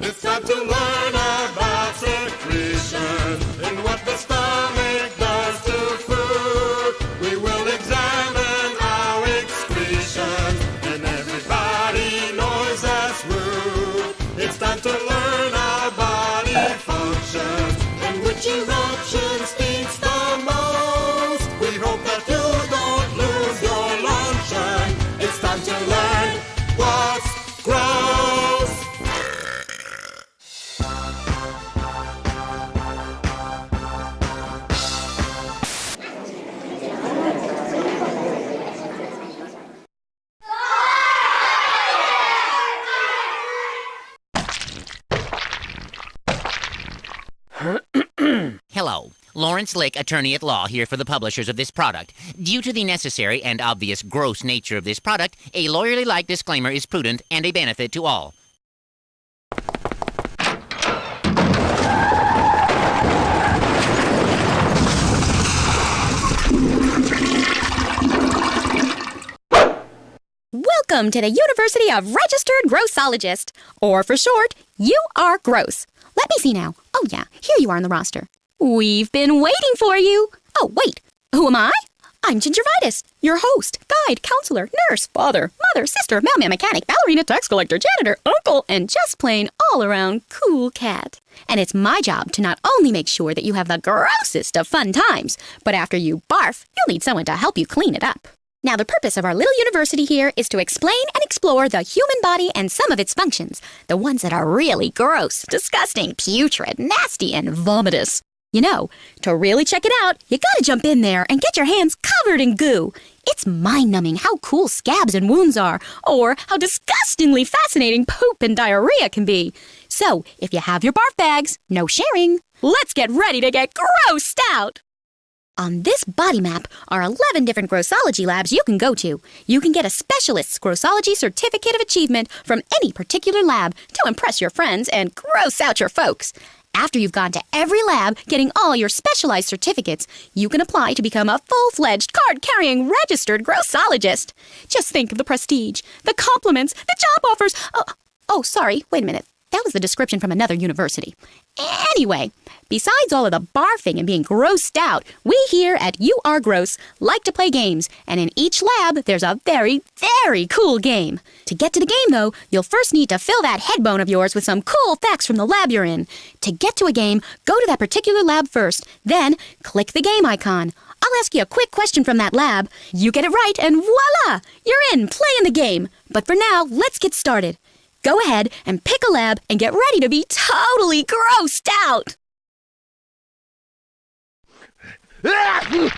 It's time to learn about secretion and what the stomach does to food. We will examine our excretions, and everybody knows that's rude. It's time to learn our body functions and which eruption stinks the most. We hope that you don't lose your luncheon. It's time to learn what's gross. Hello. Lawrence Lake, attorney at law, here for the publishers of this product. Due to the necessary and obvious gross nature of this product, a lawyerly-like disclaimer is prudent and a benefit to all. Welcome to the University of Registered Grossologist, or for short, you are gross. Let me see now. Oh yeah, here you are on the roster. We've been waiting for you. Oh, wait, who am I? I'm Gingivitis, your host, guide, counselor, nurse, father, mother, sister, mailman, mechanic, ballerina, tax collector, janitor, uncle, and just plain all-around cool cat. And it's my job to not only make sure that you have the grossest of fun times, but after you barf, you'll need someone to help you clean it up. Now, the purpose of our little university here is to explain and explore the human body and some of its functions, the ones that are really gross, disgusting, putrid, nasty, and vomitous. You know, to really check it out, you gotta jump in there and get your hands covered in goo. It's mind-numbing how cool scabs and wounds are, or how disgustingly fascinating poop and diarrhea can be. So, if you have your barf bags, no sharing. Let's get ready to get grossed out! On this body map are 11 different Grossology labs you can go to. You can get a specialist's Grossology Certificate of Achievement from any particular lab to impress your friends and gross out your folks. After you've gone to every lab getting all your specialized certificates, you can apply to become a full-fledged, card-carrying, registered grossologist. Just think of the prestige, the compliments, the job offers. Oh, sorry, wait a minute. That was the description from another university. Anyway, besides all of the barfing and being grossed out, we here at You Are Gross like to play games, and in each lab there's a very, very cool game. To get to the game, though, you'll first need to fill that head bone of yours with some cool facts from the lab you're in. To get to a game, go to that particular lab first, then click the game icon. I'll ask you a quick question from that lab. You get it right, and voila! You're in, playing the game. But for now, let's get started. Go ahead and pick a lab and get ready to be totally grossed out! Boogers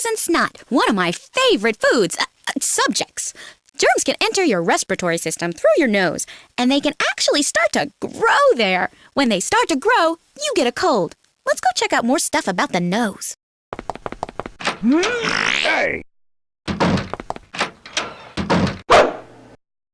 and snot, one of my favorite foods, subjects. Germs can enter your respiratory system through your nose, and they can actually start to grow there. When they start to grow, you get a cold. Let's go check out more stuff about the nose. Hey!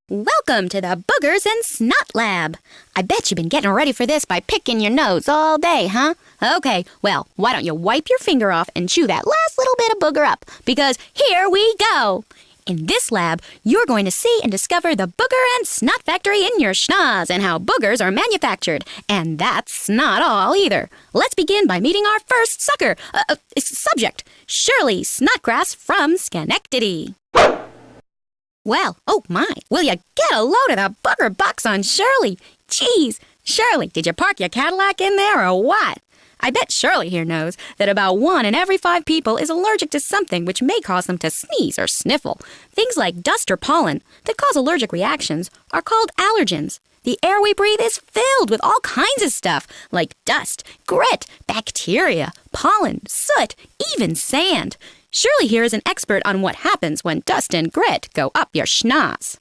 Welcome to the Boogers and Snot Lab. I bet you've been getting ready for this by picking your nose all day, huh? Okay, well, why don't you wipe your finger off and chew that last little bit of booger up? Because here we go! In this lab, you're going to see and discover the booger and snot factory in your schnoz and how boogers are manufactured. And that's not all either. Let's begin by meeting our first subject, Shirley Snodgrass from Schenectady. Well, oh my, will you get a load of the booger box on Shirley? Geez, Shirley, did you park your Cadillac in there or what? I bet Shirley here knows that about 1 in every 5 people is allergic to something which may cause them to sneeze or sniffle. Things like dust or pollen that cause allergic reactions are called allergens. The air we breathe is filled with all kinds of stuff like dust, grit, bacteria, pollen, soot, even sand. Shirley here is an expert on what happens when dust and grit go up your schnoz.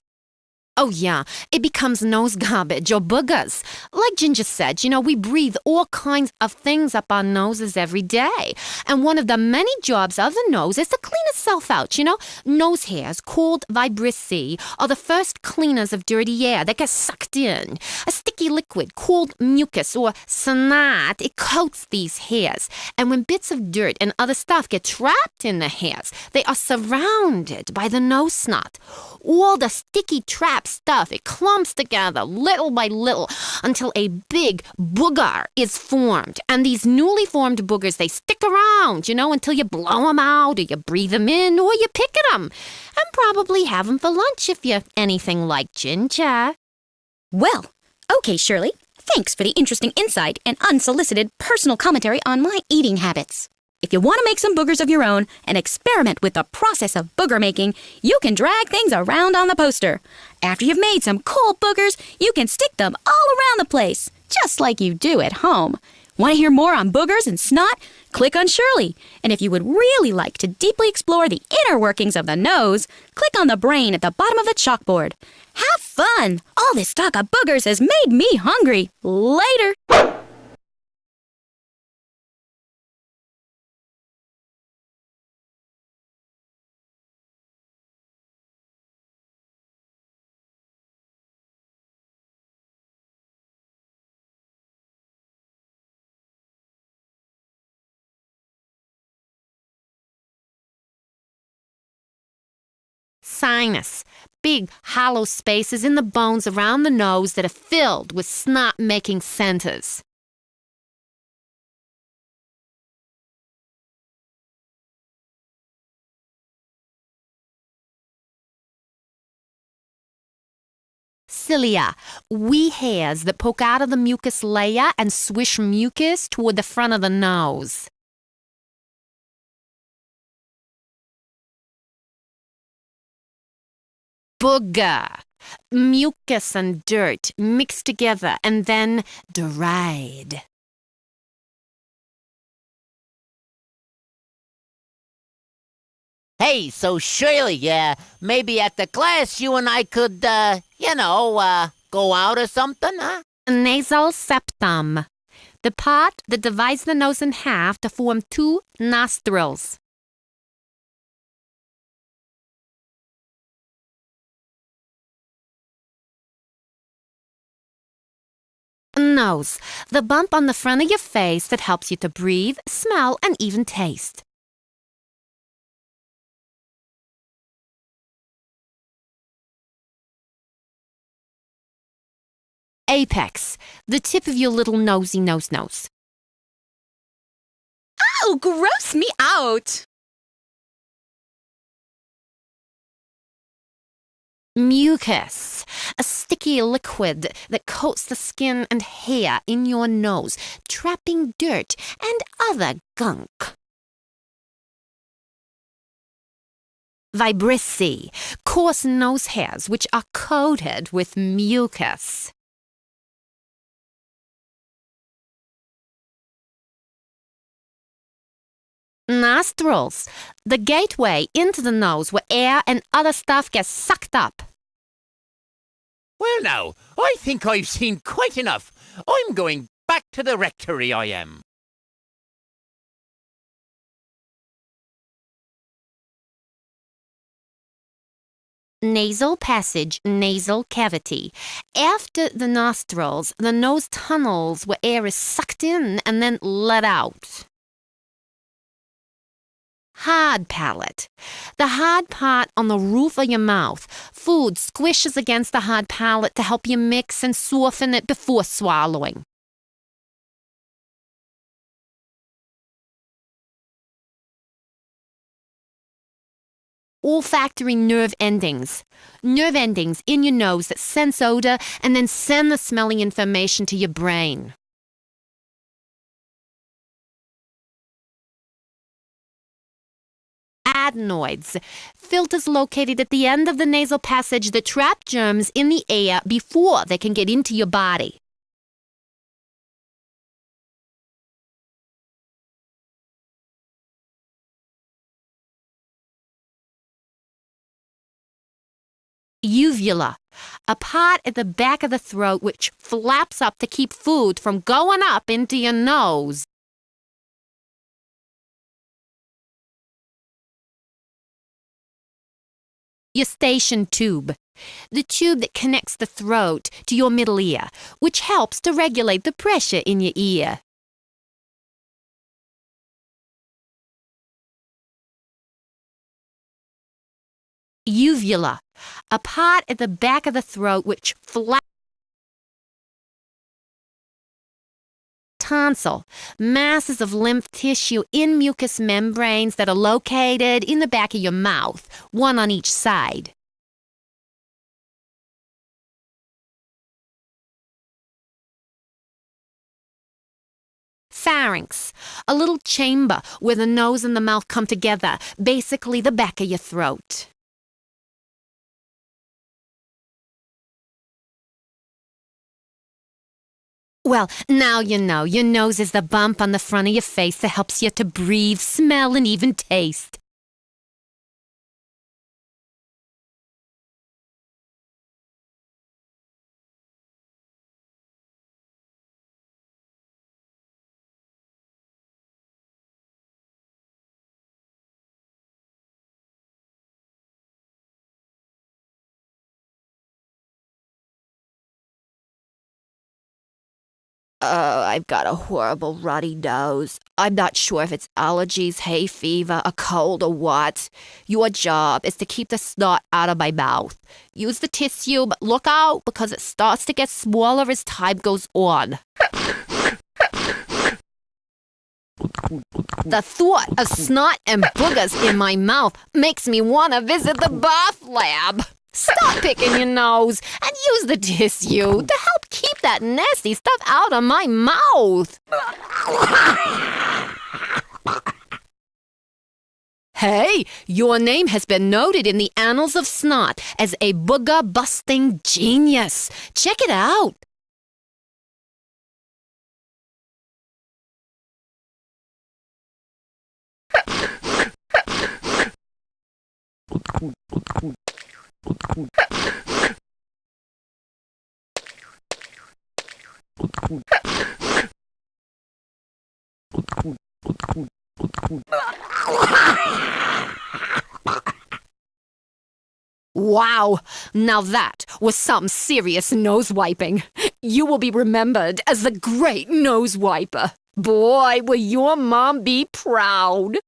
Oh, yeah, it becomes nose garbage or boogers. Like Ginger said, we breathe all kinds of things up our noses every day. And one of the many jobs of the nose is to clean itself out, Nose hairs, called vibrissae, are the first cleaners of dirty air that get sucked in. A sticky liquid called mucus or snot, it coats these hairs. And when bits of dirt and other stuff get trapped in the hairs, they are surrounded by the nose snot. All the sticky traps stuff. It clumps together little by little until a big booger is formed. And these newly formed boogers, they stick around, until you blow them out or you breathe them in or you pick at them. And probably have them for lunch if you're anything like Ginger. Well, okay, Shirley. Thanks for the interesting insight and unsolicited personal commentary on my eating habits. If you want to make some boogers of your own and experiment with the process of booger making, you can drag things around on the poster. After you've made some cool boogers, you can stick them all around the place, just like you do at home. Want to hear more on boogers and snot? Click on Shirley. And if you would really like to deeply explore the inner workings of the nose, click on the brain at the bottom of the chalkboard. Have fun! All this talk of boogers has made me hungry. Later! Sinus. Big, hollow spaces in the bones around the nose that are filled with snot-making centers. Cilia. Wee hairs that poke out of the mucus layer and swish mucus toward the front of the nose. Booger. Mucus and dirt mixed together and then dried. Hey, so Shirley, maybe at the class you and I could, go out or something, huh? Nasal septum. The part that divides the nose in half to form two nostrils. Nose. The bump on the front of your face that helps you to breathe, smell, and even taste. Apex. The tip of your little nosy nose. Oh, gross me out! Mucus. A sticky liquid that coats the skin and hair in your nose, trapping dirt and other gunk. Vibrissae. Coarse nose hairs which are coated with mucus. Nostrils. The gateway into the nose where air and other stuff gets sucked up. Well, now, I think I've seen quite enough. I'm going back to the rectory, I am. Nasal passage, nasal cavity. After the nostrils, the nose tunnels where air is sucked in and then let out. Hard palate. The hard part on the roof of your mouth. Food squishes against the hard palate to help you mix and soften it before swallowing. Olfactory nerve endings. Nerve endings in your nose that sense odor and then send the smelling information to your brain. Adenoids. Filters located at the end of the nasal passage that trap germs in the air before they can get into your body. Uvula. A part at the back of the throat which flaps up to keep food from going up into your nose. Eustachian tube. The tube that connects the throat to your middle ear, which helps to regulate the pressure in your ear. Uvula. a part at the back of the throat which flaps. Tonsil, masses of lymph tissue in mucous membranes that are located in the back of your mouth, one on each side. Pharynx, a little chamber where the nose and the mouth come together, basically the back of your throat. Well, now you know. Your nose is the bump on the front of your face that helps you to breathe, smell, and even taste. I've got a horrible ruddy nose. I'm not sure if it's allergies, hay fever, a cold, or what. Your job is to keep the snot out of my mouth. Use the tissue, but look out because it starts to get smaller as time goes on. The thought of snot and boogers in my mouth makes me want to visit the bath lab. Stop picking your nose and use the tissue to help keep that nasty stuff out of my mouth. Hey, your name has been noted in the annals of snot as a booger-busting genius. Check it out. Wow, now that was some serious nose wiping. You will be remembered as the great nose wiper. Boy, will your mom be proud.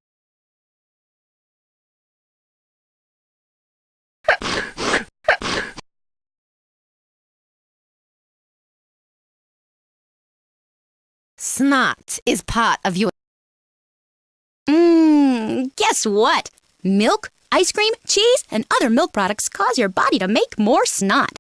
Snot is part of your... Guess what? Milk, ice cream, cheese, and other milk products cause your body to make more snot.